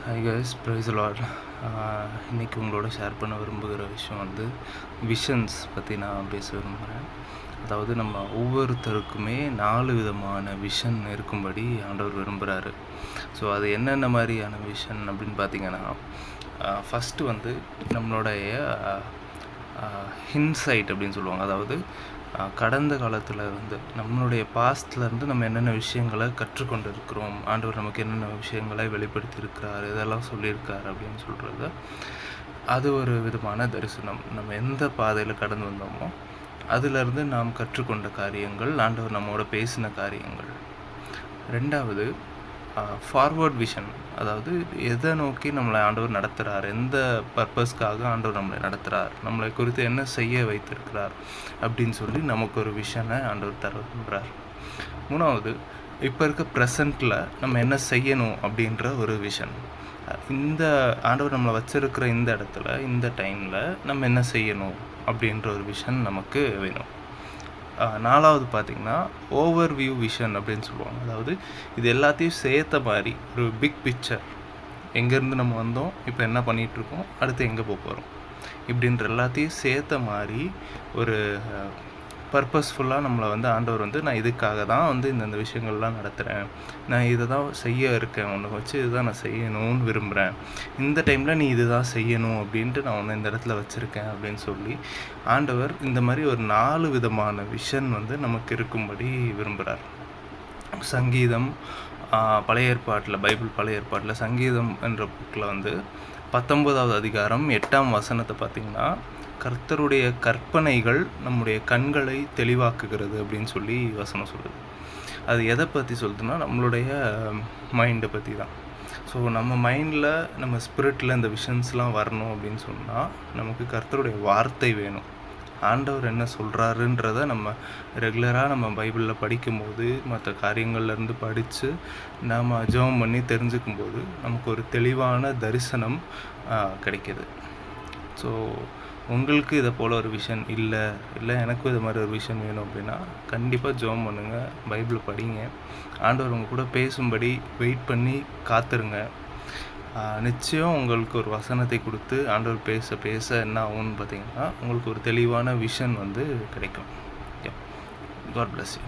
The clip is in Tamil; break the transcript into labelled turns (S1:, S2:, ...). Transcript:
S1: Hi guys, price Lord. இன்றைக்கி உங்களோட ஷேர் பண்ண விரும்புகிற விஷயம் வந்து விஷன்ஸ் பற்றி நான் பேச விரும்புகிறேன். அதாவது நம்ம ஒவ்வொருத்தருக்குமே 4 விதமான விஷன் இருக்கும்படி ஆண்டவர் விரும்புகிறாரு. ஸோ அது என்னென்ன மாதிரியான விஷன் அப்படின்னு பார்த்தீங்கன்னா, ஃபஸ்ட்டு வந்து நம்மளுடைய இன்சைட் அப்படின்னு சொல்லுவாங்க. அதாவது கடந்த காலத்தில் இருந்து நம்மளுடைய பாஸ்ட்லேருந்து நம்ம என்னென்ன விஷயங்களை கற்றுக்கொண்டு இருக்கிறோம், ஆண்டவர் நமக்கு என்னென்ன விஷயங்களை வெளிப்படுத்தி இருக்கிறார், இதெல்லாம் சொல்லியிருக்கார் அப்படின்னு சொல்கிறது. அது ஒரு விதமான தரிசனம். நம்ம எந்த பாதையில் கடந்து வந்தோமோ அதிலிருந்து நாம் கற்றுக்கொண்ட காரியங்கள், ஆண்டவர் நம்மோட பேசின காரியங்கள். ரெண்டாவது ஃபார்வர்ட் விஷன். அதாவது எதை நோக்கி நம்மளை ஆண்டவர் நடத்துகிறார், எந்த பர்பஸ்க்காக ஆண்டவர் நம்மளை நடத்துகிறார், நம்மளை குறித்து என்ன செய்ய வைத்திருக்கிறார் அப்படின்னு சொல்லி நமக்கு ஒரு விஷனை ஆண்டவர் தர விரும்புகிறார். மூணாவது, இப்போ இருக்க ப்ரெசண்ட்டில் நம்ம என்ன செய்யணும் அப்படின்ற ஒரு விஷன். இந்த ஆண்டவர் நம்மளை வச்சிருக்கிற இந்த இடத்துல, இந்த டைமில் நம்ம என்ன செய்யணும் அப்படின்ற ஒரு விஷன் நமக்கு வேணும். நாலாவது பார்த்திங்கன்னா ஓவர் வியூ விஷன் அப்படின்னு சொல்லுவாங்க. அதாவது இது எல்லாத்தையும் சேர்த்த மாதிரி ஒரு பிக் பிக்சர், எங்கேருந்து நம்ம வந்தோம், இப்போ என்ன பண்ணிகிட்ருக்கோம், அடுத்து எங்கே போக போகிறோம், இப்படின்ற எல்லாத்தையும் சேர்த்த மாதிரி ஒரு பர்பஸ்ஃபுல்லாக நம்மளை வந்து ஆண்டவர் வந்து நான் இதுக்காக தான் வந்து இந்தந்த விஷயங்கள்லாம் நடத்துகிறேன், நான் இதை தான் செய்ய இருக்கேன், உன்னை வச்சு இதுதான் நான் செய்யணும்னு விரும்புகிறேன், இந்த டைமில் நீ இது தான் செய்யணும் அப்படின்ட்டு நான் உன்னை இந்த இடத்துல வச்சுருக்கேன் அப்படின்னு சொல்லி ஆண்டவர் இந்த மாதிரி ஒரு 4 விதமான விஷன் வந்து நமக்கு இருக்கும்படி விரும்புகிறார். சங்கீதம், பழைய ஏற்பாட்டில், பைபிள் பழைய ஏற்பாட்டில் சங்கீதம் என்ற புக்கில் வந்து 19வது அதிகாரம் 8ஆம் வசனத்தை பார்த்திங்கன்னா, கர்த்தருடைய கற்பனைகள் நம்முடைய கண்களை தெளிவாக்குகிறது அப்படின்னு சொல்லி வசனம் சொல்லுது. அது எதை பற்றி சொல்லுதுன்னா, நம்மளுடைய மைண்டை பற்றி தான். ஸோ நம்ம மைண்டில், நம்ம ஸ்பிரிட்டில் இந்த விஷன்ஸ்லாம் வரணும் அப்படின்னு சொன்னால் நமக்கு கர்த்தருடைய வார்த்தை வேணும். ஆண்டவர் என்ன சொல்கிறாருன்றதை நம்ம ரெகுலராக நம்ம பைபிளில் படிக்கும்போது, மற்ற காரியங்கள்லேருந்து படித்து நாம் ஜெபம் பண்ணி தெரிஞ்சுக்கும்போது நமக்கு ஒரு தெளிவான தரிசனம் கிடைக்கிது. ஸோ உங்களுக்கு இதை போல் ஒரு விஷன் இல்லை எனக்கும் இது மாதிரி ஒரு விஷன் வேணும் அப்படின்னா கண்டிப்பாக ஜெபம் பண்ணுங்கள், பைபிளை படிங்க, ஆண்டவர் உங்கள் கூட பேசும்படி வெயிட் பண்ணி காத்துருங்க. நிச்சயம் உங்களுக்கு ஒரு வசனத்தை கொடுத்து ஆண்டவர் பேச பேச என்ன ஆகும்னு பார்த்தீங்கன்னா உங்களுக்கு ஒரு தெளிவான விஷன் வந்து கிடைக்கும். God bless you.